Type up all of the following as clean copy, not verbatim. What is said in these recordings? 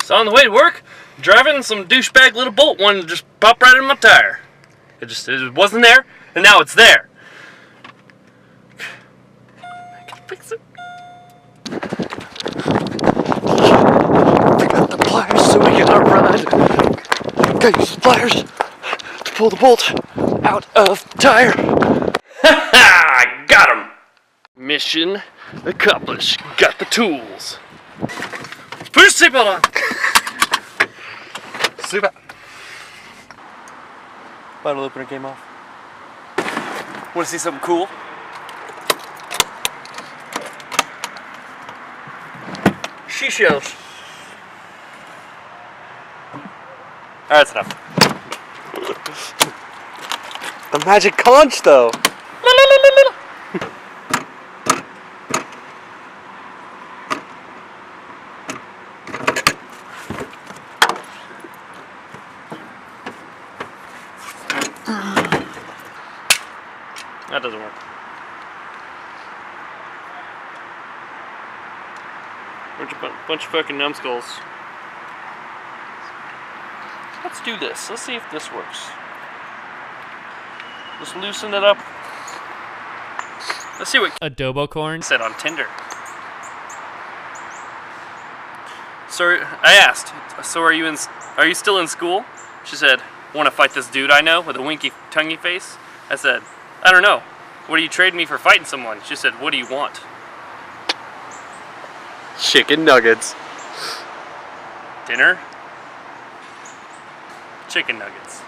So on the way to work, driving, some douchebag little bolt one just popped right in my tire. It wasn't there, and now it's there. I can fix it. Pick up the pliers so we can outrun. Gotta use the pliers to pull the bolt out of the tire. Ha ha! Got him! Mission accomplished. Got the tools. Put your seatbelt on. Super. Bottle opener came off. Want to see something cool? She shows. Alright, that's enough. The magic conch, though. That doesn't work. Bunch of fucking numbskulls. Let's do this. Let's see if this works. Just loosen it up. Let's see what adobo corn said on Tinder. So I asked, so are you still in school? She said, want to fight this dude I know with a winky tonguey face? I said, I don't know. What do you trade me for fighting someone? She said, what do you want? Chicken nuggets. Dinner? Chicken nuggets.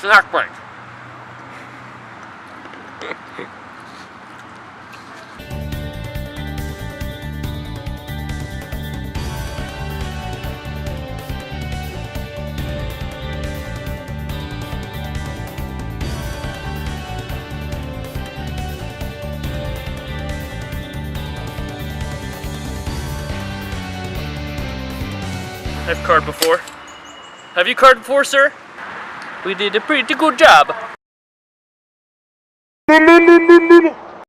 Snack break. I've card before. Have you card before, sir? We did a pretty good job.